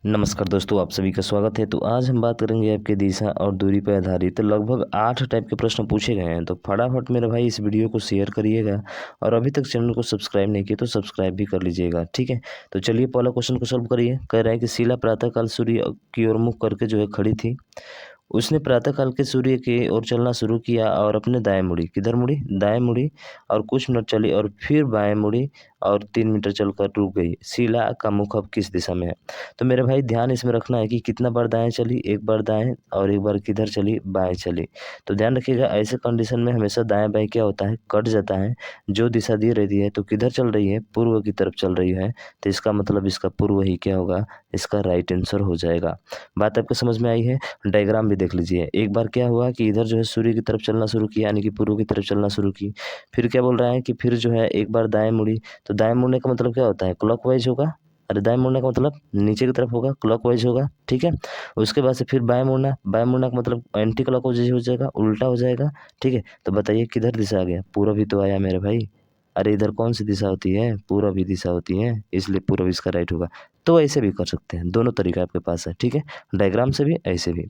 नमस्कार दोस्तों, आप सभी का स्वागत है। तो आज हम बात करेंगे आपके दिशा और दूरी पर आधारित लगभग 8 टाइप के प्रश्न पूछे गए हैं। तो फटाफट मेरे भाई इस वीडियो को शेयर करिएगा और अभी तक चैनल को सब्सक्राइब नहीं किया तो सब्सक्राइब भी कर लीजिएगा, ठीक है। तो चलिए पहला क्वेश्चन को सॉल्व करिए। कह रहा है कि शीला प्रातःकाल सूर्य की ओर मुख करके जो है खड़ी थी। उसने प्रातःकाल के सूर्य की ओर चलना शुरू किया और अपने दाएं मुड़ी। किधर मुड़ी? दाएं मुड़ी और कुछ मिनट चली और फिर बाएं मुड़ी और 3 मीटर चलकर रुक गई। शीला का मुख अब किस दिशा में है? तो मेरे भाई ध्यान इसमें रखना है कि कितना बार दाएं चली, एक बार दाएं और एक बार किधर चली? बाएं चली। तो ध्यान रखिएगा, ऐसे कंडीशन में हमेशा दाएं बाएं क्या होता है? कट जाता है। जो दिशा दी रहती है तो किधर चल रही है? पूर्व की तरफ चल रही है। तो इसका मतलब इसका पूर्व ही क्या होगा? इसका राइट आंसर हो जाएगा। बात आपको समझ में आई है? डायग्राम भी देख लीजिए। एक बार क्या हुआ कि इधर जो है सूर्य की तरफ चलना शुरू किया, यानी कि पूर्व की तरफ चलना शुरू की। फिर क्या बोल रहा है कि फिर जो है एक बार दाएं मुड़ी। तो दाएं मुड़ने का मतलब क्या होता है? क्लॉकवाइज होगा। अरे दाएं मुड़ने का मतलब नीचे की तरफ होगा, क्लॉकवाइज होगा, ठीक है। उसके बाद से फिर बाएं मुड़ना, बाएं मुड़ना का मतलब एंटी क्लॉकवाइज हो जाएगा, उल्टा हो जाएगा, ठीक है। तो बताइए किधर दिशा आ गया? पूर्व ही तो आया मेरे भाई। अरे इधर कौन सी दिशा होती है? पूर्व ही दिशा होती है, इसलिए पूर्व इसका राइट होगा। तो ऐसे भी कर सकते हैं, दोनों तरीका आपके पास है, ठीक है। डायग्राम से भी, ऐसे भी।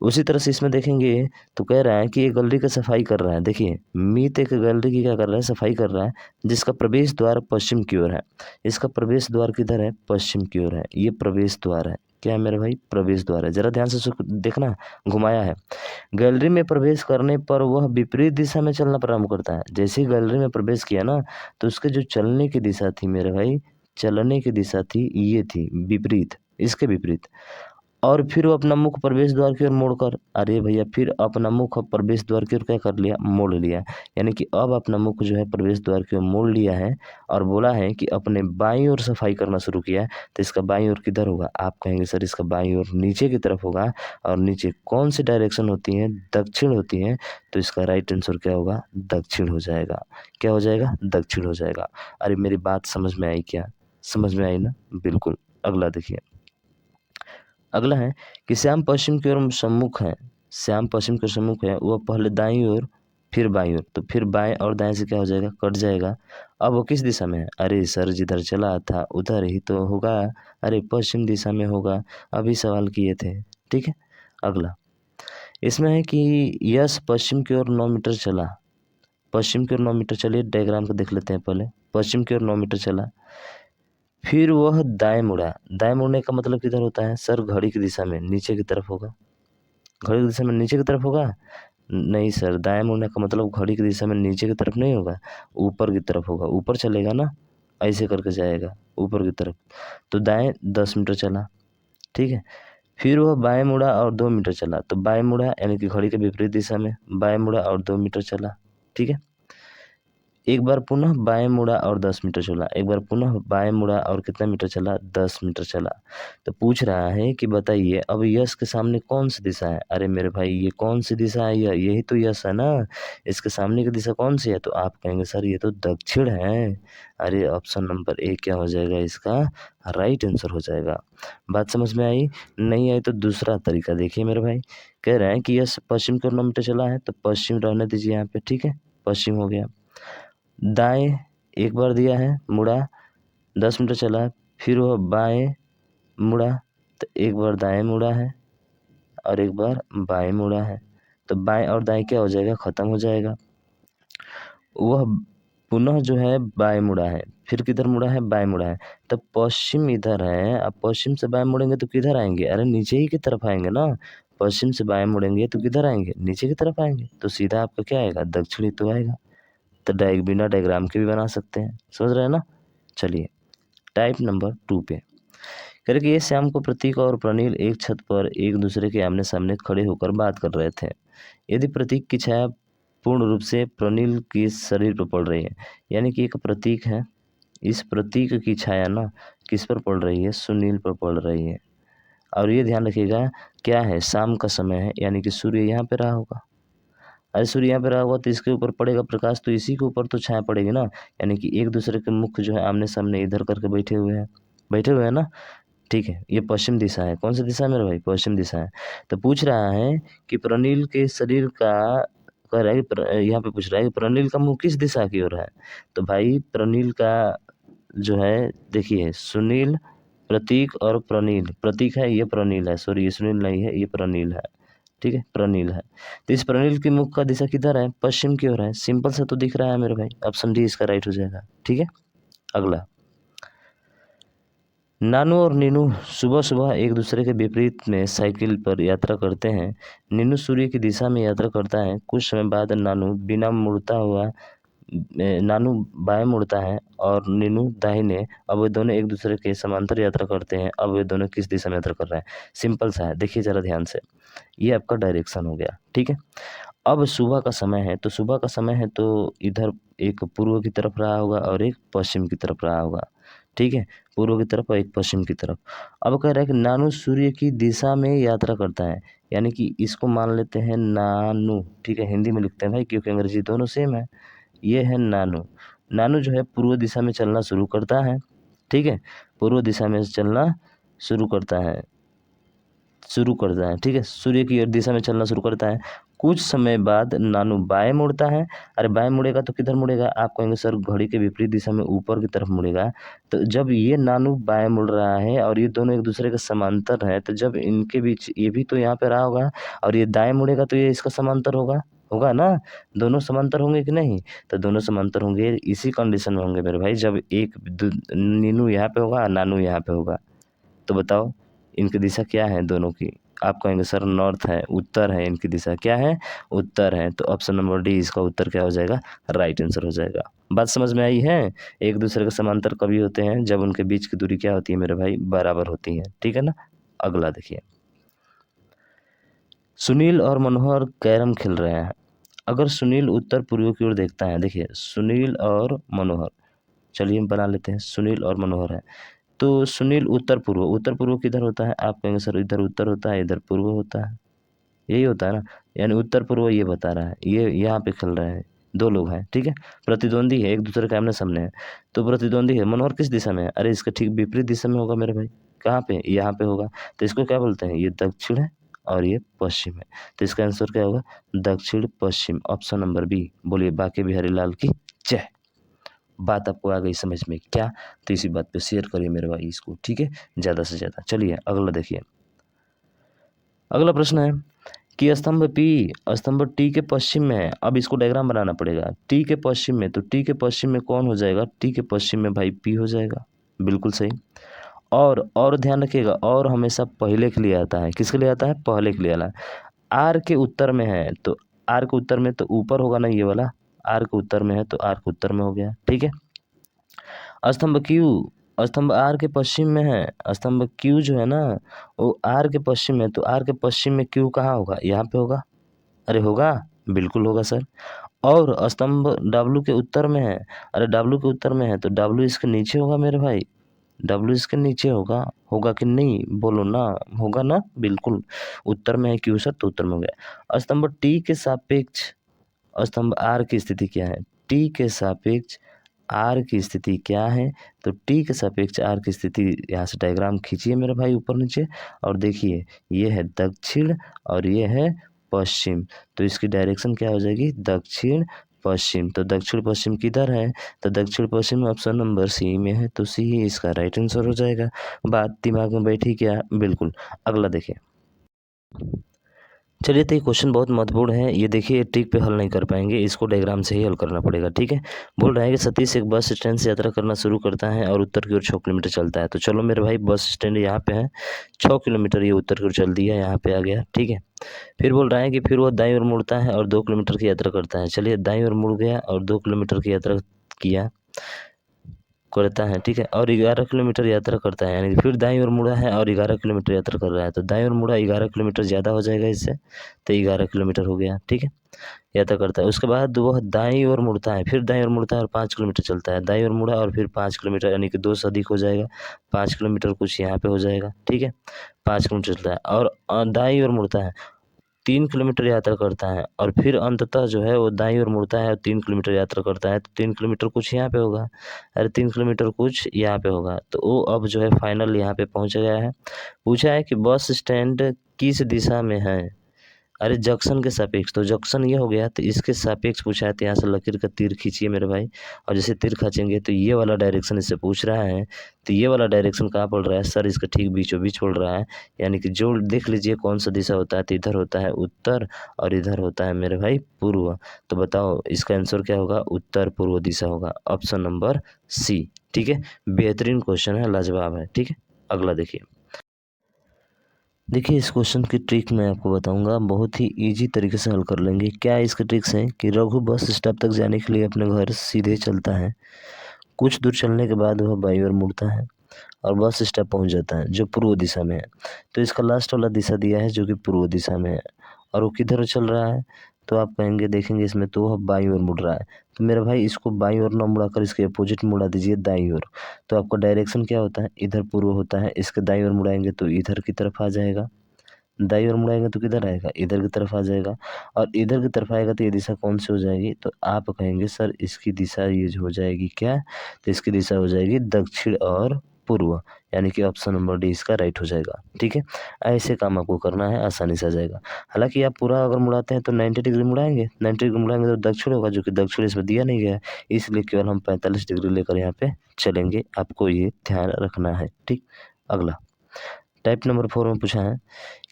उसी तरह से इसमें देखेंगे तो कह रहा है कि ये गैलरी का सफाई कर रहा है। देखिए, मीत एक गैलरी की क्या कर रहा है? सफाई कर रहा है, जिसका प्रवेश द्वार पश्चिम की ओर है। इसका प्रवेश द्वार किधर है? पश्चिम की ओर है। ये प्रवेश द्वार है। क्या है मेरे भाई? प्रवेश द्वार है। जरा ध्यान से देखना, घुमाया है। गैलरी में प्रवेश करने पर वह विपरीत दिशा में चलना प्रारंभ करता है। जैसे ही गैलरी में प्रवेश किया ना, तो उसके जो चलने की दिशा थी मेरे भाई, चलने की दिशा थी, ये थी विपरीत, इसके विपरीत। और फिर वो अपना मुख प्रवेश द्वार की ओर मोड़कर, अरे भैया, फिर अपना मुख प्रवेश द्वार की ओर क्या कर लिया? मोड़ लिया। यानी कि अब अपना मुख जो है प्रवेश द्वार की ओर मोड़ लिया है और बोला है कि अपने बाईं ओर सफाई करना शुरू किया है। तो इसका बाईं ओर किधर होगा? आप कहेंगे सर इसका बाईं ओर नीचे की तरफ होगा। और नीचे कौन सी डायरेक्शन होती है? दक्षिण होती है। तो इसका राइट आंसर क्या होगा? दक्षिण हो जाएगा। क्या हो जाएगा? दक्षिण हो जाएगा। अरे मेरी बात समझ में आई क्या? समझ में आई ना? बिल्कुल। अगला देखिए। अगला है कि श्याम पश्चिम की ओर सम्मुख है। श्याम पश्चिम की ओर सम्मुख है, वह पहले दाईं ओर फिर बाईं ओर। तो फिर बाएं और दाएं से क्या हो जाएगा? कट जाएगा। अब वो किस दिशा में है? अरे सर जिधर चला था उधर ही तो होगा। अरे पश्चिम दिशा में होगा, अभी सवाल किए थे, ठीक है। अगला इसमें है कि यश पश्चिम की ओर 9 मीटर चला। पश्चिम की ओर 9 मीटर, चलिए डायग्राम को देख लेते हैं पहले। पश्चिम की ओर 9 मीटर चला, फिर वह दाएं मुड़ा। दाएं मुड़ने का मतलब किधर होता है? सर घड़ी की दिशा में, नीचे की तरफ होगा। घड़ी की दिशा में नीचे की तरफ होगा? नहीं सर, दाएं मुड़ने का मतलब घड़ी की दिशा में नीचे की तरफ नहीं होगा, ऊपर की तरफ होगा। ऊपर चलेगा ना, ऐसे करके जाएगा ऊपर की तरफ। तो दाएं 10 मीटर चला, ठीक है। फिर वह बाएं मुड़ा और 2 मीटर चला। तो बाएं मुड़ा यानी कि घड़ी के विपरीत दिशा में, बाएं मुड़ा और 2 मीटर चला, ठीक है। एक बार पुनः बाएं मुड़ा और 10 मीटर चला। एक बार पुनः बाएं मुड़ा और कितना मीटर चला? 10 मीटर चला। तो पूछ रहा है कि बताइए अब यश के सामने कौन सी दिशा है? अरे मेरे भाई, ये कौन सी दिशा है? यही तो यश है ना। इसके सामने की दिशा कौन सी है? तो आप कहेंगे सर ये तो दक्षिण है। अरे ऑप्शन नंबर ए क्या हो जाएगा? इसका राइट आंसर हो जाएगा। बात समझ में आई? नहीं आई तो दूसरा तरीका देखिए मेरे भाई। कह रहे हैं कि यश पश्चिम की ओर 9 मीटर चला है, तो पश्चिम रहने दीजिए यहाँ पे, ठीक है। पश्चिम हो गया। दाएँ एक बार दिया है, मुड़ा, 10 मीटर चला, फिर वह बाएँ मुड़ा, तो एक बार दाएँ मुड़ा है और एक बार बाएँ मुड़ा है। तो बाएँ और दाएँ क्या हो जाएगा? खत्म हो जाएगा। वह पुनः जो है बाएँ मुड़ा है, फिर किधर मुड़ा है? बाएँ मुड़ा है। तो पश्चिम इधर है, अब पश्चिम से बाएँ मुड़ेंगे तो किधर आएँगे? अरे नीचे ही की तरफ आएँगे ना। पश्चिम से बाएँ मुड़ेंगे तो किधर आएँगे? नीचे की तरफ आएँगे। तो सीधा आपका क्या आएगा? दक्षिण ही तो आएगा। तो बिना डायग्राम के भी बना सकते हैं, समझ रहे हैं ना। चलिए टाइप नंबर 2 पे कह रहे कि ये श्याम को प्रतीक और प्रनील एक छत पर एक दूसरे के आमने सामने खड़े होकर बात कर रहे थे। यदि प्रतीक की छाया पूर्ण रूप से प्रनील के शरीर पर पड़ रही है, यानी कि एक प्रतीक है, इस प्रतीक की छाया ना किस पर पड़ रही है? सुनील पर पड़ रही है। और ये ध्यान रखिएगा, क्या है? शाम का समय है, यानी कि सूर्य यहाँ पे रहा होगा। अरे सूर्य यहाँ पे रहा होगा तो इसके ऊपर पड़ेगा प्रकाश, तो इसी के ऊपर तो छाया पड़ेगी ना। यानी कि एक दूसरे के मुख जो है आमने सामने इधर करके बैठे हुए हैं ना, ठीक है। ये पश्चिम दिशा है। कौन सी दिशा है मेरे भाई? पश्चिम दिशा है। तो पूछ रहा है कि प्रनील के शरीर का, कह रहा है कि यहाँ पे पूछ रहा है कि प्रनील का मुंह किस दिशा की ओर है। तो भाई प्रनील का जो है, देखिए सुनील प्रतीक और प्रनील, प्रतीक है ये प्रनील है, सॉरी ये सुनील नहीं है, ये प्रनील है, ठीक है प्रनील है। तो इस प्रनील की मुख का दिशा किधर है, पश्चिम की ओर है। सिंपल सा तो दिख रहा है मेरे भाई, ऑप्शन डी इसका राइट हो जाएगा, ठीक है। अगला, नानू और नीनू सुबह सुबह एक दूसरे के विपरीत में साइकिल पर यात्रा करते हैं। नीनू सूर्य की दिशा में यात्रा करता है। कुछ समय बाद नानू बाएं मुड़ता है और नीनू दाहिने। अब वे दोनों एक दूसरे के समांतर यात्रा करते हैं। अब वे दोनों किस दिशा में यात्रा कर रहे हैं, सिंपल सा है, देखिए जरा ध्यान से। ये आपका डायरेक्शन हो गया, ठीक है। अब सुबह का समय है, तो सुबह का समय है तो इधर एक पूर्व की तरफ रहा होगा और एक पश्चिम की तरफ रहा होगा, ठीक है, पूर्व की तरफ और एक पश्चिम की तरफ। अब कह रहा है कि नानू सूर्य की दिशा में यात्रा करता है, यानी कि इसको मान लेते हैं नानू, ठीक है, हिंदी में लिखते हैं भाई क्योंकि अंग्रेजी दोनों सेम है। ये है नानू। नानू जो है पूर्व दिशा में चलना शुरू करता है, ठीक है, पूर्व दिशा में चलना शुरू करता है, ठीक है, सूर्य की दिशा में चलना शुरू करता है। कुछ समय बाद नानू बाएं मुड़ता है। अरे बाएं मुड़ेगा तो किधर मुड़ेगा, आप कहेंगे सर घड़ी के विपरीत दिशा में ऊपर की तरफ मुड़ेगा। तो जब ये नानू बाएं मुड़ रहा है और ये दोनों एक दूसरे के समांतर है, तो जब इनके बीच ये भी तो यहाँ पे रहा होगा और ये दाएं मुड़ेगा तो ये इसका समांतर होगा, होगा ना। दोनों समांतर होंगे कि नहीं, तो दोनों समांतर होंगे, इसी कंडीशन में होंगे मेरे भाई, जब नीनू यहाँ पे होगा, नानू यहाँ पे होगा। तो बताओ इनकी दिशा क्या है दोनों की, आप कहेंगे सर नॉर्थ है, उत्तर है, इनकी दिशा क्या है, उत्तर है। तो ऑप्शन नंबर डी इसका उत्तर क्या हो जाएगा, राइट आंसर हो जाएगा। बात समझ में आई है। एक दूसरे के समांतर कभी होते हैं जब उनके बीच की दूरी क्या होती है मेरे भाई, बराबर होती है, ठीक है ना। अगला देखिए, सुनील और मनोहर कैरम खेल रहे हैं। अगर सुनील उत्तर पूर्व की ओर देखता है, देखिए सुनील और मनोहर, चलिए हम बना लेते हैं, सुनील और मनोहर है। तो सुनील उत्तर पूर्व किधर होता है, आप कहेंगे सर इधर उत्तर होता है, इधर पूर्व होता है, यही होता है ना, यानी उत्तर पूर्व ये बता रहा है। ये यहाँ पे खेल रहे हैं, दो लोग हैं, ठीक है, प्रतिद्वंदी है, एक दूसरे के आमने सामने है। तो प्रतिद्वंदी है, मनोहर किस दिशा में है, अरे इसका ठीक विपरीत दिशा में होगा मेरे भाई, कहाँ पे, यहाँ पे होगा। तो इसको क्या बोलते हैं, ये दक्षिण है और ये पश्चिम है। तो इसका आंसर क्या होगा, दक्षिण पश्चिम, ऑप्शन नंबर बी। बोलिए बाके बिहारी लाल की जय। बात आपको आ गई समझ में क्या, तो इसी बात पे शेयर करिए मेरे भाई इसको, ठीक है, ज़्यादा से ज़्यादा। चलिए अगला देखिए, अगला प्रश्न है कि स्तंभ टी के पश्चिम में है। अब इसको डायग्राम बनाना पड़ेगा, टी के पश्चिम में, तो टी के पश्चिम में कौन हो जाएगा, टी के पश्चिम में भाई पी हो जाएगा, बिल्कुल सही। और ध्यान रखिएगा, और हमेशा पहले के लिए आता है, किसके लिए आता है, पहले के लिए आता है। आर के उत्तर में है, तो आर के उत्तर में तो ऊपर होगा ना ये वाला, आर के उत्तर में है तो आर के उत्तर में हो गया, ठीक है। स्तंभ आर के पश्चिम में है, स्तंभ क्यू जो है ना वो आर के पश्चिम में, तो आर के पश्चिम में क्यू कहाँ होगा, यहाँ पे होगा, अरे होगा, बिल्कुल होगा सर। और स्तंभ डब्लू के उत्तर में है, अरे डब्लू के उत्तर में है तो डब्लू इसके नीचे होगा मेरे भाई, डब्लू इसके नीचे होगा, होगा कि नहीं बोलो ना, होगा ना, बिल्कुल। उत्तर में है क्यू सर, तो उत्तर में हो गया। स्तंभ टी के सापेक्ष स्तंभ आर की स्थिति क्या है, टी के सापेक्ष आर की स्थिति क्या है, तो टी के सापेक्ष आर की स्थिति, यहाँ से डायग्राम खींचिए मेरे भाई ऊपर नीचे और देखिए, ये है दक्षिण और ये है पश्चिम, तो इसकी डायरेक्शन क्या हो जाएगी, दक्षिण पश्चिम। तो दक्षिण पश्चिम किधर है, तो दक्षिण पश्चिम ऑप्शन नंबर सी में है, तो सी ही इसका राइट आंसर हो जाएगा। बात दिमाग में बैठी क्या, बिल्कुल। अगला देखिए, चलिए तो ये क्वेश्चन बहुत महत्वपूर्ण है, ये देखिए ट्रिक पे हल नहीं कर पाएंगे, इसको डायग्राम से ही हल करना पड़ेगा, ठीक है। बोल रहा है कि सतीश एक बस स्टैंड से यात्रा करना शुरू करता है और उत्तर की ओर 6 किलोमीटर चलता है। तो चलो मेरे भाई बस स्टैंड यहाँ पे है, 6 किलोमीटर ये उत्तर की ओर चल दिया, यहाँ पे आ गया, ठीक है। फिर बोल रहा है कि फिर वो दाईं ओर मुड़ता है और 2 किलोमीटर की यात्रा करता है। चलिए दाईं ओर मुड़ गया और 2 किलोमीटर की यात्रा किया करता है, ठीक है, और 11 किलोमीटर यात्रा करता है, यानी फिर दाईं ओर मुड़ा है और 11 किलोमीटर यात्रा कर रहा है। तो दाईं ओर मुड़ा 11 किलोमीटर ज़्यादा हो जाएगा इससे, तो 11 किलोमीटर हो गया, ठीक है, यात्रा करता है। उसके बाद वह दाईं ओर मुड़ता है, फिर दाईं ओर मुड़ता है और 5 किलोमीटर चलता है। दाईं ओर मुड़ा और फिर 5 किलोमीटर, यानी कि 2 से अधिक हो जाएगा, 5 किलोमीटर कुछ यहाँ पे हो जाएगा, ठीक है, 5 किलोमीटर चलता है और दाईं ओर मुड़ता है, 3 किलोमीटर यात्रा करता है और फिर अंततः जो है वो दाईं ओर मुड़ता है और 3 किलोमीटर यात्रा करता है। तो 3 किलोमीटर कुछ यहाँ पे होगा, अरे 3 किलोमीटर कुछ यहाँ पे होगा, तो वो अब जो है फाइनल यहाँ पे पहुँच गया है। पूछा है कि बस स्टैंड किस दिशा में है, अरे जंक्शन के सापेक्ष, तो जंक्शन ये हो गया, तो इसके सापेक्ष पूछा है, तो यहाँ से लकीर का तीर खींचिए मेरे भाई, और जैसे तीर खींचेंगे तो ये वाला डायरेक्शन इससे पूछ रहा है, तो ये वाला डायरेक्शन कहाँ पड़ रहा है सर, इसका ठीक बीचों बीच पड़ रहा है, यानी कि जो देख लीजिए कौन सा दिशा होता है, तो इधर होता है उत्तर और इधर होता है मेरे भाई पूर्व। तो बताओ इसका आंसर क्या होगा, उत्तर पूर्व दिशा होगा, ऑप्शन नंबर सी। ठीक है, बेहतरीन क्वेश्चन है, लाजवाब है। ठीक है, अगला देखिए। देखिए इस क्वेश्चन की ट्रिक मैं आपको बताऊंगा, बहुत ही इजी तरीके से हल कर लेंगे। क्या इसकी ट्रिक्स है कि रघु बस स्टॉप तक जाने के लिए अपने घर सीधे चलता है, कुछ दूर चलने के बाद वह बाईं ओर मुड़ता है और बस स्टॉप पहुंच जाता है जो पूर्व दिशा में है। तो इसका लास्ट वाला दिशा दिया है जो कि पूर्व दिशा में है, और वो किधर चल रहा है, तो आप कहेंगे देखेंगे इसमें तो वह बाईं ओर मुड़ रहा है। तो मेरे भाई इसको बाईं ओर ना मुड़ाकर इसके अपोजिट मुड़ा दीजिए, दाईं ओर। तो आपका डायरेक्शन क्या होता है, इधर पूर्व होता है, इसके दाईं ओर मुड़ाएंगे तो इधर की तरफ आ जाएगा, दाईं ओर मुड़ाएंगे तो किधर आएगा, इधर की तरफ आ जाएगा, और इधर की तरफ आएगा तो ये दिशा कौन सी हो जाएगी, तो आप कहेंगे सर इसकी दिशा ये हो जाएगी क्या, तो इसकी दिशा हो जाएगी दक्षिण और पूर्व, यानी कि ऑप्शन नंबर डी इसका राइट हो जाएगा। ठीक है, ऐसे काम आपको करना है, आसानी से आ जाएगा। हालांकि आप पूरा अगर मुड़ाते हैं तो 90 डिग्री मुड़ाएंगे, 90 डिग्री मुड़ाएंगे तो दक्षिण होगा, जो कि दक्षिण इसमें दिया नहीं गया है, इसलिए केवल हम 45 डिग्री लेकर यहाँ पे चलेंगे, आपको ये ध्यान रखना है। ठीक, अगला टाइप नंबर 4 में पूछा है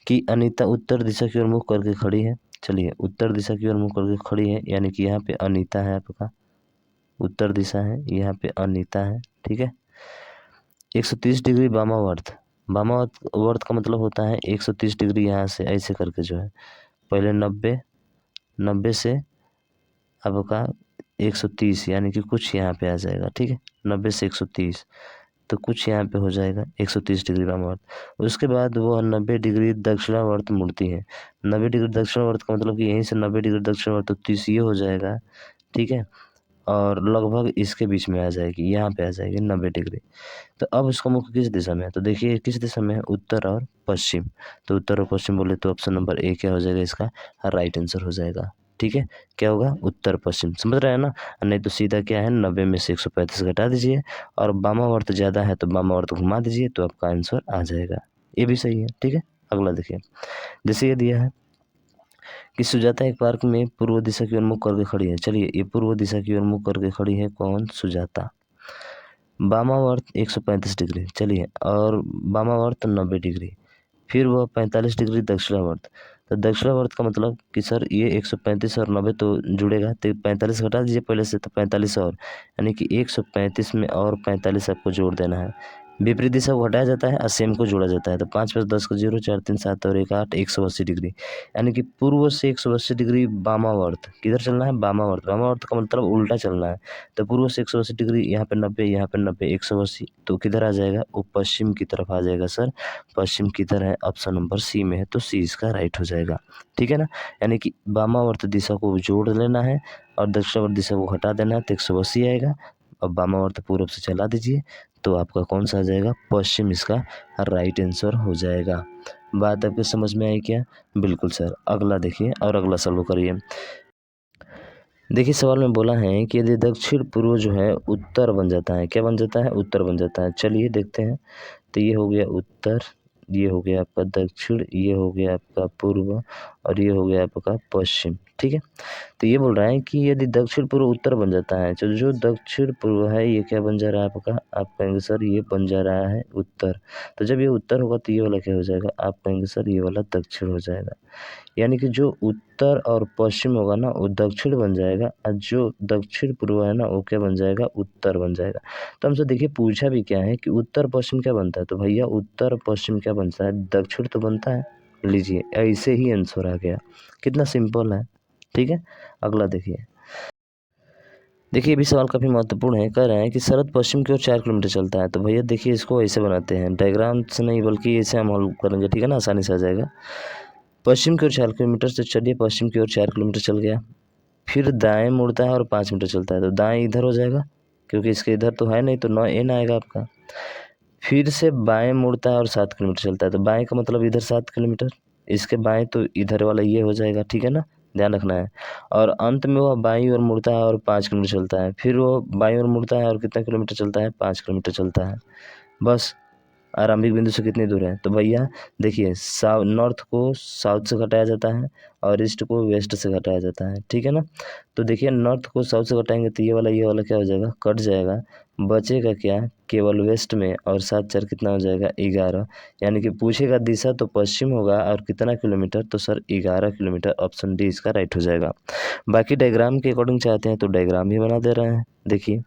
कि अनीता उत्तर दिशा की ओर मुख करके खड़ी है। चलिए उत्तर दिशा की ओर मुख करके खड़ी है, यानी कि यहाँ पे अनीता है, आपका उत्तर दिशा है, यहाँ पे अनीता है। ठीक है, 130 डिग्री वामावर्त, वामावर्त का मतलब होता है 130 डिग्री यहाँ से ऐसे करके जो है, पहले 90 से आपका 130, यानी कि कुछ यहाँ पे आ जाएगा। ठीक है, 90 से 130, तो कुछ यहाँ पे हो जाएगा 130 डिग्री वामावर्त। उसके बाद वो 90 डिग्री दक्षिणावर्त मुड़ती है। 90 डिग्री दक्षिणावर्त का मतलब कि यहीं से 90 डिग्री दक्षिणावर्त, तो 30 ये हो जाएगा। ठीक है, और लगभग इसके बीच में आ जाएगी, यहाँ पे आ जाएगी 90 डिग्री। तो अब उसका मुख किस दिशा में है, तो देखिए किस दिशा में है, उत्तर और पश्चिम। तो उत्तर और पश्चिम बोले तो ऑप्शन नंबर ए क्या हो जाएगा, इसका राइट आंसर हो जाएगा। ठीक है, क्या होगा, उत्तर पश्चिम, समझ रहे हैं ना। नहीं तो सीधा क्या है, 90 में से 135 घटा दीजिए, और वामावर्त ज़्यादा है तो वामावर्त घुमा दीजिए, तो आपका आंसर आ जाएगा। ये भी सही है। ठीक है, अगला देखिए, जैसे ये दिया है कि सुजाता एक पार्क में पूर्व दिशा की ओर मुख करके खड़ी है। चलिए ये पूर्व दिशा की ओर मुख करके खड़ी है, कौन, सुजाता। वामावर्त 135 डिग्री, चलिए, और वामावर्त 90 डिग्री, फिर वह 45 डिग्री दक्षिणावर्त। तो दक्षिणावर्त का मतलब कि सर ये 135 और 90 तो जुड़ेगा, तो 45 घटा दीजिए पहले से, तो 45 और, यानी कि 135 में और 45 आपको जोड़ देना है। विपरीत दिशा को हटाया जाता है और सेम को जोड़ा जाता है, तो 5 + 10 का 0, 4 3 7 और 1 8, 180 डिग्री, यानी कि पूर्व से 180 डिग्री वामावर्त, किधर चलना है, वामावर्त। वामावर्त का मतलब उल्टा चलना है, तो पूर्व से 180 डिग्री, यहाँ पे 90, यहाँ पे 90, 180, तो किधर आ जाएगा, वो पश्चिम की तरफ आ जाएगा सर। पश्चिम किधर है, ऑप्शन नंबर सी में है, तो सी इसका राइट हो जाएगा। ठीक है ना, यानी कि वामावर्त दिशा को जोड़ लेना है और दक्षिणावर्त दिशा को हटा देना है, तो 180 आएगा। अब वामावर्त पूर्व से चला दीजिए, तो आपका कौन सा आ जाएगा, पश्चिम इसका राइट आंसर हो जाएगा। बात आपको समझ में आई क्या, बिल्कुल सर। अगला देखिए और अगला सॉल्व करिए। देखिए सवाल में बोला है कि यदि दक्षिण पूर्व जो है उत्तर बन जाता है, क्या बन जाता है, उत्तर बन जाता है। चलिए देखते हैं, तो ये हो गया उत्तर, ये हो गया आपका दक्षिण, ये हो गया आपका पूर्व, और ये हो गया आपका पश्चिम। ठीक है, तो ये बोल रहा है कि यदि दक्षिण पूर्व उत्तर बन जाता है, तो जो दक्षिण पूर्व है ये क्या बन जा रहा है आपका, आप कहेंगे सर ये बन जा रहा है उत्तर। तो जब ये उत्तर होगा तो ये वाला क्या हो जाएगा, आप कहेंगे सर ये वाला दक्षिण हो जाएगा। यानी कि जो उत्तर और पश्चिम होगा ना वो दक्षिण बन जाएगा, और जो दक्षिण पूर्व है ना वो क्या बन जाएगा, उत्तर बन जाएगा। तो हमसे देखिए पूछा भी क्या है कि उत्तर पश्चिम क्या बनता है, तो भैया उत्तर पश्चिम क्या बनता है, दक्षिण तो बनता है। लीजिए ऐसे ही आंसर आ गया, कितना सिंपल है। ठीक है, अगला देखिए। देखिए ये भी सवाल काफ़ी महत्वपूर्ण है, कह रहे हैं कि शरद पश्चिम की ओर 4 किलोमीटर चलता है। तो भैया देखिए इसको ऐसे बनाते हैं, डायग्राम से नहीं बल्कि ऐसे हम हल करेंगे। ठीक है ना, आसानी से आ जाएगा। पश्चिम की ओर 4 किलोमीटर, से चलिए पश्चिम की ओर 4 किलोमीटर चल गया, फिर दाएं मुड़ता है और 5 मीटर चलता है, तो दाएं इधर हो जाएगा क्योंकि इसके इधर तो है नहीं, तो 9 एन आएगा आपका। फिर से बाएं मुड़ता है और 7 किलोमीटर चलता है, तो बाएं का मतलब इधर 7 किलोमीटर, इसके बाएं तो इधर वाला ये हो जाएगा। ठीक है ना, ध्यान रखना है। और अंत में वह बाईं ओर मुड़ता है और 5 किलोमीटर चलता है, फिर वो बाईं ओर मुड़ता है और कितना किलोमीटर चलता है, 5 किलोमीटर चलता है। बस आरंभिक बिंदु से कितनी दूर है, तो भैया देखिए नॉर्थ को साउथ से घटाया जाता है और ईस्ट को वेस्ट से घटाया जाता है, ठीक है ना। तो देखिए नॉर्थ को साउथ से घटाएंगे तो ये वाला क्या हो जाएगा, कट जाएगा। बचेगा क्या, केवल वेस्ट में, और 7 4 कितना हो जाएगा 11। यानी कि पूछेगा दिशा तो पश्चिम होगा और कितना किलोमीटर, तो सर 11 किलोमीटर। ऑप्शन डी इसका राइट हो जाएगा। बाकी डायग्राम के अकॉर्डिंग चाहते हैं तो डायग्राम भी बना दे रहे हैं। देखिए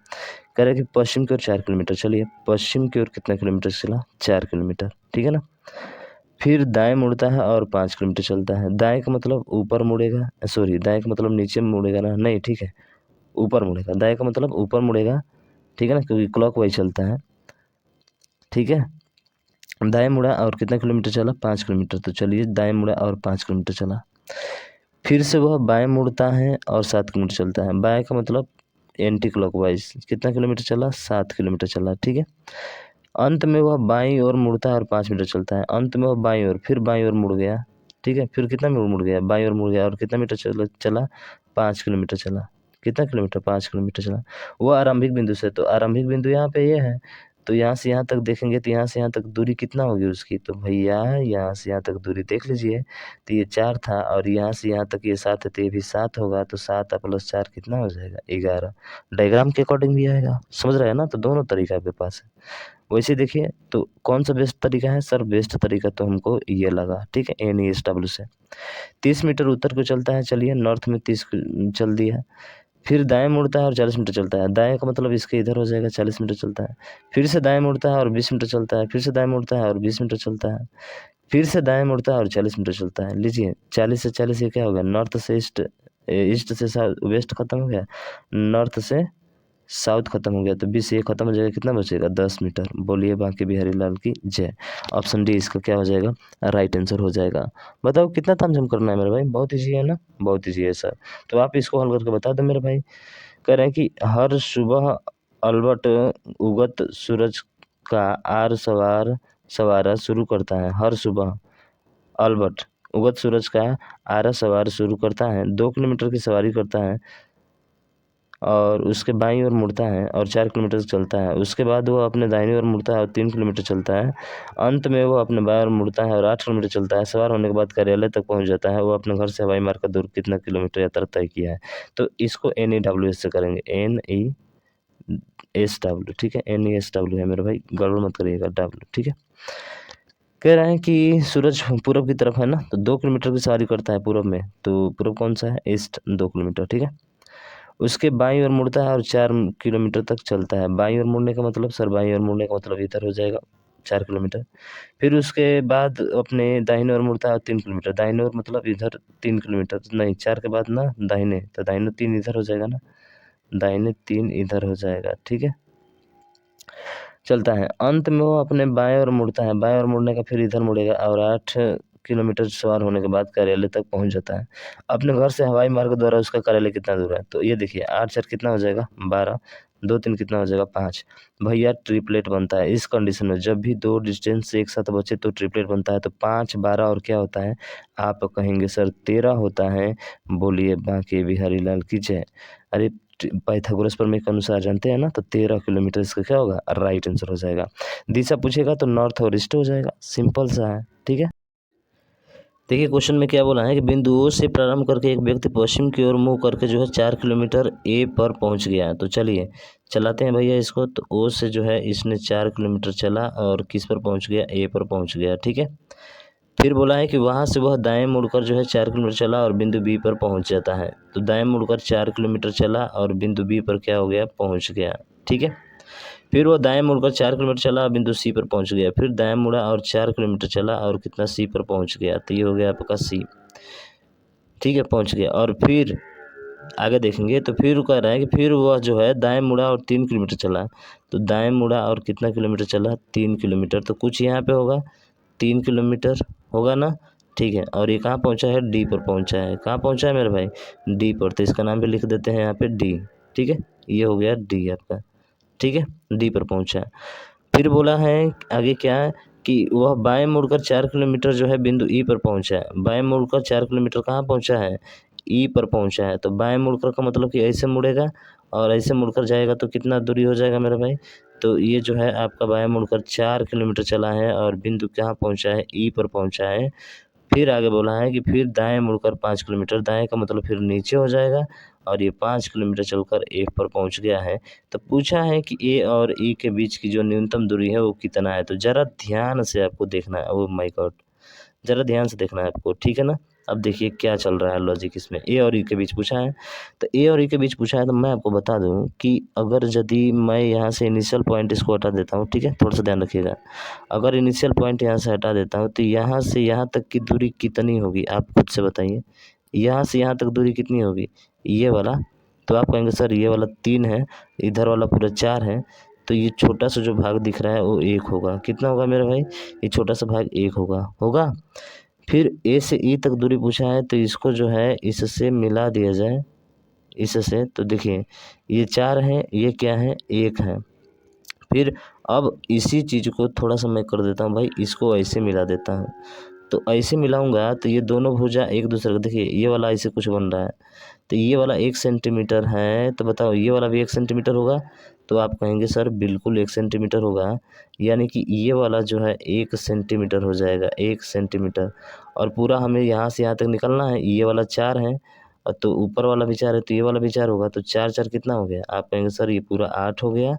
कह रहे हैं कि पश्चिम की ओर 4 किलोमीटर, चलिए पश्चिम की ओर कितना किलोमीटर चला, 4 किलोमीटर, ठीक है ना। फिर दाएं मुड़ता है और 5 किलोमीटर चलता है। दाएं का मतलब ऊपर मुड़ेगा, सॉरी दाएं का मतलब नीचे मुड़ेगा ना, नहीं ठीक है ऊपर मुड़ेगा। दाएं का मतलब ऊपर मुड़ेगा, ठीक है ना, क्योंकि क्लॉकवाइज चलता है, ठीक है। दाएं मुड़ा और कितना किलोमीटर चला, 5 किलोमीटर। तो चलिए दाएं मुड़ा और 5 किलोमीटर चला। फिर से वह बाएं मुड़ता है और 7 किलोमीटर चलता है। बाएं का मतलब एंटी क्लॉकवाइज, कितना किलोमीटर चला, 7 किलोमीटर चला, ठीक है। अंत में वह बाईं ओर मुड़ता है और 5 मीटर चलता है। अंत में वह बाईं ओर, फिर बाईं ओर मुड़ गया, ठीक है। फिर कितना मुड़ गया, बाईं ओर मुड़ गया और कितना मीटर चला 5 किलोमीटर चला। कितना किलोमीटर, 5 किलोमीटर चला। वो आरंभिक बिंदु से, तो आरंभिक बिंदु यहाँ पे ये है, तो यहाँ से यहाँ तक देखेंगे तो यहाँ से यहाँ तक दूरी कितना होगी उसकी, तो भैया यहाँ से यहाँ तक दूरी देख लीजिए। तो ये 4 था और यहाँ से यहाँ तक ये 7 है, तो ये भी 7 होगा। तो 7 + 4 कितना हो जाएगा, 11। डायग्राम के अकॉर्डिंग भी आएगा, समझ रहे हैं ना। तो दोनों तरीका आपके पास है। वैसे देखिए तो कौन सा बेस्ट तरीका है सर, बेस्ट तरीका तो हमको ये लगा, ठीक है, NESW से। 30 मीटर उत्तर को चलता है, चलिए नॉर्थ में 30 चल दिया। फिर दाएं मुड़ता है और 40 मीटर चलता है। दाएं का मतलब इसके इधर हो जाएगा, 40 मीटर चलता है। फिर से दाएं मुड़ता है और 20 मीटर चलता है। फिर से दाएं मुड़ता है और 20 मीटर चलता है। फिर से दाएं मुड़ता है और 40 मीटर चलता है। लीजिए 40 से 40 ये क्या हो गया, नॉर्थ से ईस्ट, ईस्ट से साउथ, वेस्ट खत्म हो गया, नॉर्थ से साउथ खत्म हो गया। तो 20 ये खत्म हो जाएगा, कितना बचेगा, 10 मीटर। बोलिए बांके बिहारी लाल की जय। ऑप्शन डी इसका क्या हो जाएगा, राइट आंसर हो जाएगा। बताओ कितना तामझाम करना है मेरे भाई, बहुत ईजी है ना, बहुत ईजी है सर। तो आप इसको हल करके बता दो मेरे भाई। कह रहे हैं कि हर सुबह अल्बर्ट उगत सूरज का आर सवारा शुरू करता है। हर सुबह अल्बर्ट उगत सूरज का आरा सवार शुरू करता है, 2 किलोमीटर की सवारी करता है और उसके बाईं ओर मुड़ता है और 4 किलोमीटर चलता है। उसके बाद वो अपने दाहिनी ओर मुड़ता है और 3 किलोमीटर चलता है। अंत में वो अपने बाएं ओर मुड़ता है और 8 किलोमीटर चलता है। सवार होने के बाद कार्यालय तक पहुंच जाता है। वो अपने घर से हवाई मार्ग का दूर कितना किलोमीटर यात्रा तय किया है। तो इसको NEWS से करेंगे, NESW, ठीक है, NESW है मेरे भाई, गड़बड़ मत करिएगा, W, ठीक है। कह रहे हैं कि सूरज पूरब की तरफ है ना, तो 2 किलोमीटर की सवारी करता है पूरब में। तो पूरब कौन सा है, ईस्ट, 2 किलोमीटर, ठीक है। उसके बाईं ओर मुड़ता है और 4 किलोमीटर तक चलता है। बाईं ओर मुड़ने का मतलब सर, बाईं ओर मुड़ने का मतलब इधर हो जाएगा 4 किलोमीटर। फिर उसके बाद अपने दाहिने ओर मुड़ता है 3 किलोमीटर। दाहिने ओर मतलब इधर 3 किलोमीटर, नहीं 4 के बाद ना दाहिने, तो दाहिने 3 इधर हो जाएगा ना, दाहिने 3 इधर हो जाएगा, ठीक है। चलता है, अंत में वो अपने बाएं ओर मुड़ता है। बाएं ओर मुड़ने का फिर इधर मुड़ेगा और 8 किलोमीटर सवार होने के बाद कार्यालय तक पहुंच जाता है। अपने घर से हवाई मार्ग द्वारा उसका कार्यालय कितना दूर है, तो ये देखिए 8 4 कितना हो जाएगा, 12, 2 3 कितना हो जाएगा, 5। भैया ट्रिपलेट बनता है इस कंडीशन में, जब भी 2 डिस्टेंस एक साथ बचे तो ट्रिपलेट बनता है। तो 5 12 और क्या होता है, आप कहेंगे सर 13 होता है। बोलिए बांके बिहारी लाल की जय। अरे पाइथागोरस प्रमेय के अनुसार जानते हैं ना, तो 13 किलोमीटर इसका क्या होगा, राइट आंसर हो जाएगा। दिशा पूछेगा तो नॉर्थ और ईस्ट हो जाएगा, सिंपल सा है, ठीक है। देखिए क्वेश्चन में क्या बोला है कि बिंदु O से प्रारंभ करके एक व्यक्ति पश्चिम की ओर मुंह करके जो है 4 किलोमीटर A पर पहुंच गया है। तो चलिए चलाते हैं भैया इसको। तो O से जो है इसने 4 किलोमीटर चला और किस पर पहुंच गया, A पर पहुंच गया, ठीक है। फिर बोला है कि वहां से वह दाएं मुड़कर जो है 4 किलोमीटर चला और बिंदु B पर पहुंच जाता है। तो दाएं मुड़कर 4 किलोमीटर चला और बिंदु B पर क्या हो गया, पहुंच गया, ठीक है। फिर वो दाएं मुड़कर 4 किलोमीटर चला और बिंदु C पर पहुंच गया। फिर दाएं मुड़ा और 4 किलोमीटर चला और कितना, C पर पहुंच गया। तो ये हो गया आपका C, ठीक है, पहुंच गया। और फिर आगे देखेंगे तो फिर कह रहा है कि फिर वह जो है दाएं मुड़ा और 3 किलोमीटर चला। तो दाएं मुड़ा और कितना किलोमीटर चला, 3 किलोमीटर। तो कुछ यहाँ पे होगा 3 किलोमीटर होगा ना, ठीक है। और ये कहाँ पहुँचा है, डी पर पहुँचा है। कहाँ पहुँचा है मेरे भाई, डी पर। तो इसका नाम भी लिख देते हैं यहाँ पे डी, ठीक है। ये हो गया डी आपका, ठीक है, डी पर पहुँचा है। फिर बोला है आगे क्या है कि वह बाएं मुड़कर 4 किलोमीटर जो है बिंदु ई पर पहुंचा है। बाएं मुड़कर 4 किलोमीटर कहाँ पहुंचा है, ई पर पहुंचा है। तो बाएं मुड़कर का मतलब कि ऐसे मुड़ेगा और ऐसे मुड़कर जाएगा तो कितना दूरी हो जाएगा मेरे भाई। तो ये जो है आपका बाएं मुड़कर 4 किलोमीटर चला है और बिंदु कहाँ पहुंचा है, ई पर पहुंचा है। फिर आगे बोला है कि फिर दाएं मुड़कर 5 किलोमीटर, दाएं का मतलब फिर नीचे हो जाएगा, और ये 5 किलोमीटर चलकर ए पर पहुंच गया है। तो पूछा है कि ए और ई के बीच की जो न्यूनतम दूरी है वो कितना है। तो ज़रा ध्यान से आपको देखना है, ओ माय गॉड, ज़रा ध्यान से देखना है आपको, ठीक है ना। अब देखिए क्या चल रहा है लॉजिक इसमें। ए और ई के बीच पूछा है, तो ए और ई के बीच पूछा है, तो मैं आपको बता दूं कि अगर यदि मैं यहाँ से इनिशियल पॉइंट इसको हटा देता हूँ, ठीक है, थोड़ा सा ध्यान रखिएगा। अगर इनिशियल पॉइंट यहाँ से हटा देता हूँ तो यहाँ से यहाँ तक की दूरी कितनी होगी, आप खुद से बताइए। यहाँ से यहाँ तक दूरी कितनी होगी, ये वाला, तो आप कहेंगे सर ये वाला 3 है, इधर वाला पूरा 4 है, तो ये छोटा सा जो भाग दिख रहा है वो 1 होगा। कितना होगा मेरे भाई, ये छोटा सा भाग 1 होगा। फिर ए से ई तक दूरी पूछा है, तो इसको जो है इससे मिला दिया जाए, इससे, तो देखिए ये 4 है, ये क्या है, 1 है। फिर अब इसी चीज़ को थोड़ा सा मैं कर देता हूँ भाई, इसको ऐसे मिला देता हूँ। तो ऐसे मिलाऊंगा तो ये दोनों भुजा एक दूसरे को, देखिए ये वाला ऐसे कुछ बन रहा है, तो ये वाला 1 सेंटीमीटर है, तो बताओ ये वाला भी 1 सेंटीमीटर होगा। तो आप कहेंगे सर बिल्कुल 1 सेंटीमीटर होगा, यानी कि ये वाला जो है 1 सेंटीमीटर हो जाएगा, 1 सेंटीमीटर। और पूरा हमें यहाँ से यहाँ तक निकलना है, ये वाला 4 है, और तो ऊपर वाला भी 4 है, तो ये वाला भी 4 होगा, तो 4 4 कितना हो गया, आप कहेंगे सर ये पूरा 8 हो गया।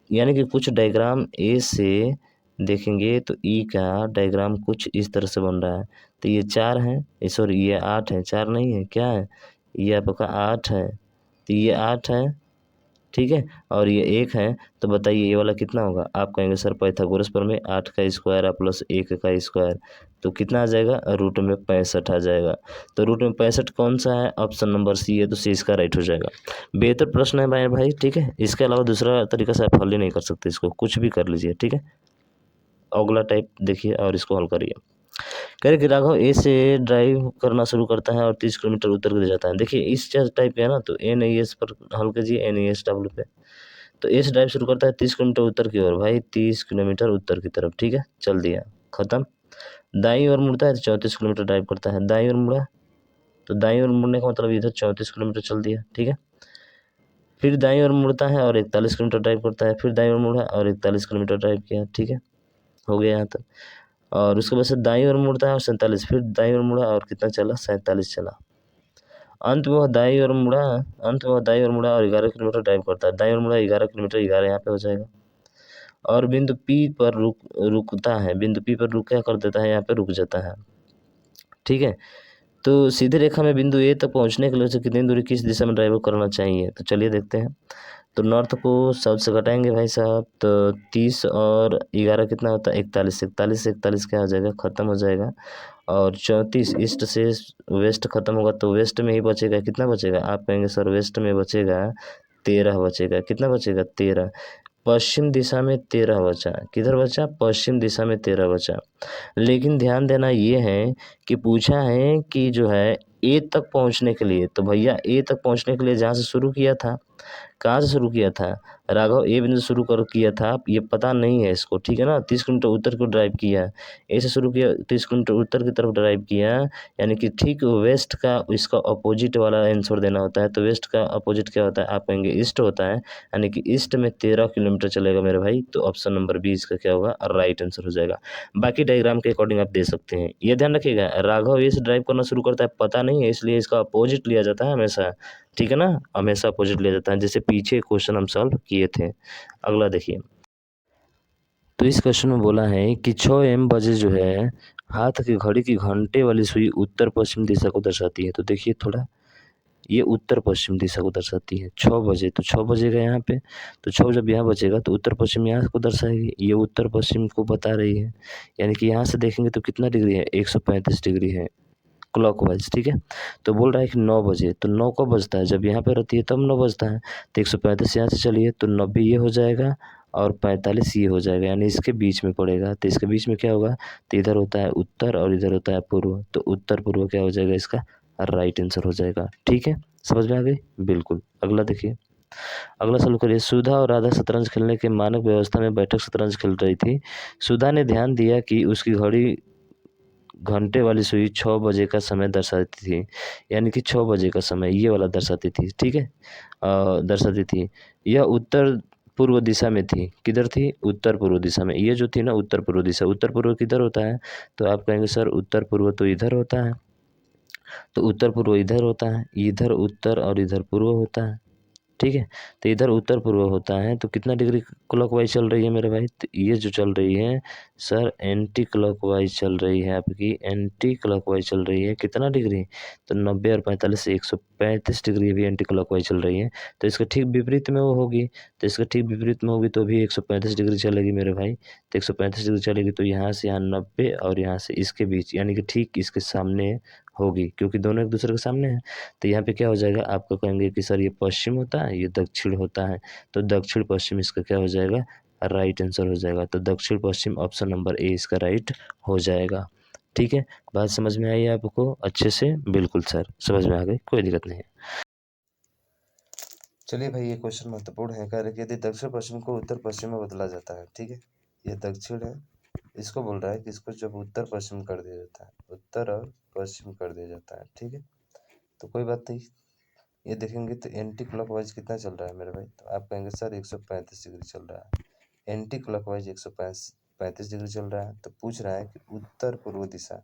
यानी कि कुछ डायग्राम ए से देखेंगे तो ई का डायग्राम कुछ इस तरह से बन रहा है। तो ये 4 है, सॉरी ये 8 है, 4 नहीं है, क्या है, ये आपका 8 है, तो ये 8 है, ठीक है, और ये 1 है। तो बताइए ये वाला कितना होगा, आप कहेंगे सर पाइथागोरस प्रमेय 8 का स्क्वायर प्लस 1 का स्क्वायर, तो कितना आ जाएगा, रूट में 65 आ जाएगा। तो रूट में 65 कौन सा है, ऑप्शन नंबर सी है, तो सी इसका राइट हो जाएगा। बेहतर प्रश्न है भाई, ठीक है, इसके अलावा दूसरा तरीका से आप हल ही नहीं कर सकते, इसको कुछ भी कर लीजिए, ठीक है। अगला टाइप देखिए और इसको हल करिए। कह रहे कि राघव ए से ड्राइव करना शुरू करता है और 30 किलोमीटर उत्तर की जाता है। देखिए इस टाइप पे है ना, तो NIS पर हल कीजिए, NISW पे। तो ए से ड्राइव शुरू करता है 30 किलोमीटर उत्तर की ओर, भाई 30 किलोमीटर उत्तर की तरफ, ठीक है, चल दिया, खत्म। दाईं ओर मुड़ता है तो 34 किलोमीटर ड्राइव करता है, दाईं ओर मुड़ा, तो दाईं ओर मुड़ने का मतलब इधर 34 किलोमीटर चल दिया, ठीक है। फिर दाईं ओर मुड़ता है और 41 किलोमीटर ड्राइव करता है, फिर दाईं ओर मुड़ा और 41 किलोमीटर ड्राइव किया, ठीक है, हो गया यहाँ तक। और उसके बाद से दाईं ओर मुड़ता है और 47, फिर दाईं ओर मुड़ा और कितना चला, 47 चला। अंत में वह दाईं ओर मुड़ा, और 11 किलोमीटर ड्राइव करता है, दाईं ओर मुड़ा 11 किलोमीटर, 11 यहाँ पे हो जाएगा। और बिंदु पी पर रुकता है, बिंदु पी पर रुक क्या कर देता है, यहाँ पे रुक जाता है, ठीक है। तो सीधी रेखा में बिंदु ए तक पहुंचने के लिए उसे कितनी दूरी किस दिशा में ड्राइव करना चाहिए, तो चलिए देखते हैं। तो नॉर्थ को साउथ से घटाएंगे भाई साहब, तो 30 और 11 कितना होता है, 41, 41 से 41 क्या हो जाएगा, ख़त्म हो जाएगा। और 34 ईस्ट से वेस्ट ख़त्म होगा, तो वेस्ट में ही बचेगा, कितना बचेगा, आप कहेंगे सर वेस्ट में बचेगा 13 बचेगा, कितना बचेगा, 13। पश्चिम दिशा में 13 बचा, किधर बचा, पश्चिम दिशा में 13 बचा। लेकिन ध्यान देना ये है कि पूछा है कि जो है ए तक पहुंचने के लिए, तो भैया ए तक पहुंचने के लिए जहाँ से शुरू किया था, कहाँ से शुरू किया था, राघव ए बिंदु शुरू कर किया था, ये पता नहीं है इसको, ठीक है ना। 30 किलोमीटर उत्तर को ड्राइव किया, ए से शुरू किया, 30 किलोमीटर उत्तर की तरफ ड्राइव किया, यानी कि ठीक वेस्ट का इसका अपोजिट वाला आंसर देना होता है। तो वेस्ट का अपोजिट क्या होता है, आप कहेंगे ईस्ट होता है, यानी कि ईस्ट में 13 किलोमीटर चलेगा मेरे भाई। तो ऑप्शन नंबर बी इसका क्या होगा, राइट आंसर हो जाएगा। बाकी डायग्राम के अकॉर्डिंग आप दे सकते हैं। ये ध्यान रखिएगा, राघव ए से ड्राइव करना शुरू करता है, पता नहीं है, इसलिए इसका अपोजिट लिया जाता है हमेशा, ठीक है ना, हमेशा अपोजिट लिया जाता है, जैसे पीछे क्वेश्चन हम सॉल्व किए थे। अगला देखिए, तो इस क्वेश्चन में बोला है कि 6 AM बजे जो है हाथ की घड़ी की घंटे वाली सुई उत्तर पश्चिम दिशा को दर्शाती है। तो देखिए थोड़ा, ये उत्तर पश्चिम दिशा को दर्शाती है, 6 बजे, तो 6 बजेगा यहाँ पे, तो 6 जब यहाँ बचेगा तो उत्तर पश्चिम यहाँ को दर्शाएगी, ये उत्तर पश्चिम को बता रही है। यानी कि यहाँ से देखेंगे तो कितना डिग्री है, 135 डिग्री है क्लॉकवाइज, ठीक है। तो बोल रहा है कि 9 बजे, तो 9 कब बजता है, जब यहाँ पे रहती है तब 9 बजता है। तो 135 यहाँ से चलिए तो 90 ये हो जाएगा और 45 ये हो जाएगा, यानी इसके बीच में पड़ेगा। तो इसके बीच में क्या होगा, तो इधर होता है उत्तर और इधर होता है पूर्व, तो उत्तर पूर्व क्या हो जाएगा, इसका राइट आंसर हो जाएगा, ठीक है, समझ में आ गई, बिल्कुल। अगला देखिए, अगला सवाल करिए, सुधा और राधा शतरंज खेलने के मानक व्यवस्था में बैठक शतरंज खेल रही थी। सुधा ने ध्यान दिया कि उसकी घड़ी घंटे वाली सुई 6 बजे का समय दर्शाती थी, यानी कि 6 बजे का समय ये वाला दर्शाती थी, ठीक है, दर्शाती थी। यह उत्तर पूर्व दिशा में थी। किधर थी? उत्तर पूर्व दिशा में। ये जो थी ना उत्तर पूर्व दिशा, उत्तर पूर्व किधर होता है? तो आप कहेंगे सर उत्तर पूर्व तो इधर होता है, तो उत्तर पूर्व इधर होता है, इधर उत्तर और इधर पूर्व होता है। ठीक है, तो इधर उत्तर पूर्व होता है तो कितना डिग्री क्लॉकवाइज चल रही है मेरे भाई? तो ये जो चल रही है सर एंटी क्लॉकवाइज चल रही है, आपकी एंटी क्लॉकवाइज चल रही है। कितना डिग्री? तो 90 और 45 से 135 डिग्री भी एंटी क्लॉकवाइज चल रही है। तो इसके ठीक विपरीत में वो होगी, तो इसके ठीक विपरीत में होगी तो भी 135 डिग्री चलेगी मेरे भाई। तो 135 डिग्री चलेगी तो यहाँ से यहाँ 90 और यहाँ से इसके बीच, यानी कि ठीक इसके सामने होगी, क्योंकि दोनों एक दूसरे के सामने हैं। तो यहाँ पे क्या हो जाएगा? आपको कहेंगे कि सर ये पश्चिम होता है, ये दक्षिण होता है, तो दक्षिण पश्चिम इसका क्या हो जाएगा? राइट आंसर हो जाएगा। तो दक्षिण पश्चिम ऑप्शन नंबर ए इसका राइट हो जाएगा। ठीक है, बात समझ में आई आपको अच्छे से? बिल्कुल सर, समझ में आ गई, कोई दिक्कत नहीं है। चलिए भाई, ये क्वेश्चन महत्वपूर्ण है। कह रहे कि यदि दक्षिण पश्चिम को उत्तर पश्चिम में बदला जाता है, ठीक है, ये दक्षिण है, इसको बोल रहा है कि इसको जब उत्तर पश्चिम कर दिया जाता है, उत्तर और पश्चिम कर दिया जाता है, ठीक है, तो कोई बात नहीं। ये देखेंगे तो एंटी क्लॉकवाइज कितना चल रहा है मेरे भाई? तो आप कहेंगे सर 135 डिग्री चल रहा है। एंटी क्लॉकवाइज 135 डिग्री चल रहा है, तो पूछ रहा है कि उत्तर पूर्व दिशा,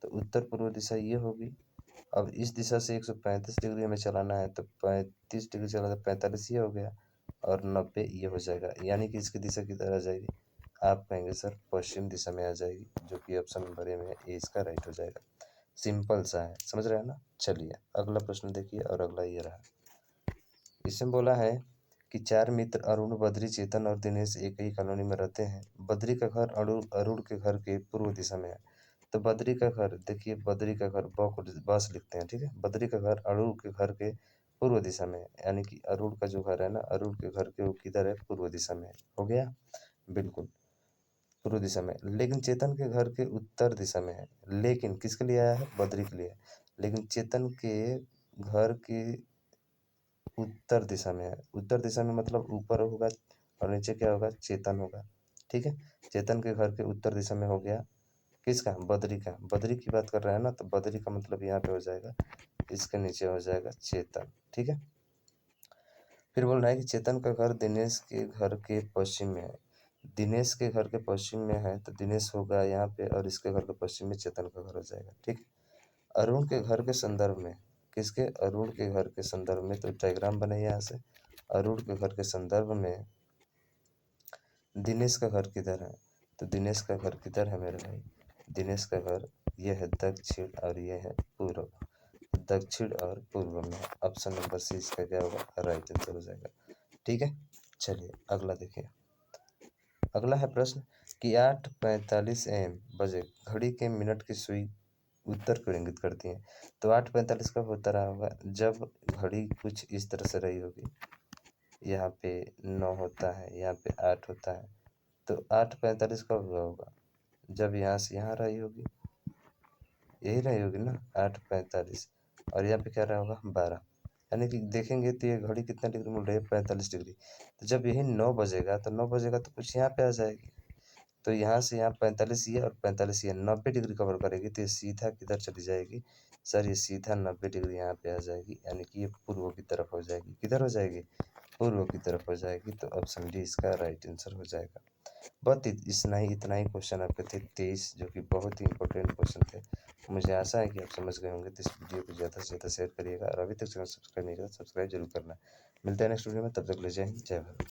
तो उत्तर पूर्व दिशा ये होगी। अब इस दिशा से 135 डिग्री हमें चलाना है, तो 35 डिग्री चला तो 45 ये हो गया और 90 ये हो जाएगा, यानी कि इसकी दिशा किधर आ जाएगी? आप कहेंगे सर पश्चिम दिशा में आ जाएगी, जो कि ऑप्शन नंबर ए में है, ए इसका राइट हो जाएगा। सिंपल सा है, समझ रहे हैं ना? चलिए अगला प्रश्न देखिए, और अगला ये रहा। इसमें बोला है कि चार मित्र अरुण, बद्री, चेतन और दिनेश एक ही कॉलोनी में रहते हैं। बद्री का घर अरुण के घर के पूर्व दिशा में है। तो बद्री का घर, देखिए बद्री का घर बस लिखते हैं, ठीक है। बद्री का घर अरुण के घर के पूर्व दिशा में है, यानी कि अरुण का जो घर है ना, अरुण के घर के वो किधर है? पूर्व दिशा में है। हो गया? बिल्कुल पूर्व दिशा में। लेकिन चेतन के घर के उत्तर दिशा में है। लेकिन किसके लिए आया है? बद्री के लिए। लेकिन चेतन के घर के उत्तर दिशा में है। उत्तर दिशा में मतलब ऊपर होगा और नीचे क्या होगा? चेतन होगा, ठीक है। चेतन के घर के उत्तर दिशा में हो गया किसका? बद्री का। बद्री की बात कर रहे हैं ना, तो बद्री का मतलब यहाँ पे हो जाएगा, इसके नीचे हो जाएगा चेतन, ठीक है। फिर बोल रहा है कि चेतन का घर दिनेश के घर के पश्चिम में है। दिनेश के घर के पश्चिम में है तो दिनेश होगा यहाँ पे, और इसके घर के पश्चिम में चेतन का घर हो जाएगा, ठीक है। अरुण के घर के संदर्भ में, किसके? अरुण के घर के संदर्भ में, तो डायग्राम बने यहाँ से। अरुण के घर के संदर्भ में दिनेश का घर किधर है? तो दिनेश का घर किधर है मेरे भाई? दिनेश का घर ये है दक्षिण और ये है पूर्व। दक्षिण और पूर्व में। ऑप्शन नंबर सी इसका क्या होगा? राइट आंसर हो जाएगा, ठीक है। चलिए अगला देखिए। अगला है प्रश्न कि 8:45 AM बजे घड़ी के मिनट की सुई उत्तर को इंगित करती है। तो 8:45 कब होता रहा होगा? जब घड़ी कुछ इस तरह से रही होगी, यहाँ पे 9 होता है, यहाँ पे 8 होता है, तो 8:45 कब हुआ होगा? जब यहाँ से यहाँ रही होगी, यही रही होगी ना 8:45, और यहाँ पे क्या रहा होगा? 12। यानी कि देखेंगे तो ये घड़ी कितना डिग्री मुड़ रही है? 45 डिग्री। तो जब यही 9 बजेगा, तो 9 बजेगा तो कुछ यहाँ पे आ जाएगी, तो यहाँ से यहाँ 45 ये और 45 ये 90 डिग्री कवर करेगी, तो ये सीधा किधर चली जाएगी? सर ये सीधा 90 डिग्री यहाँ पे आ जाएगी, यानी कि ये पूर्व की तरफ हो जाएगी। किधर हो जाएगी? पूर्व की तरफ हो जाएगी। तो ऑप्शन डी इसका राइट आंसर हो जाएगा। बहुत इतना ही क्वेश्चन आपके थे 23, जो कि बहुत ही इंपॉर्टेंट क्वेश्चन थे। मुझे आशा है कि आप समझ गए होंगे। तो इस वीडियो को ज़्यादा से ज़्यादा शेयर करिएगा, और अभी तक चैनल सब्सक्राइब नहीं किया सब्सक्राइब जरूर करना। मिलते हैं नेक्स्ट वीडियो में, तब तक ले जय हिंद, जय भारत।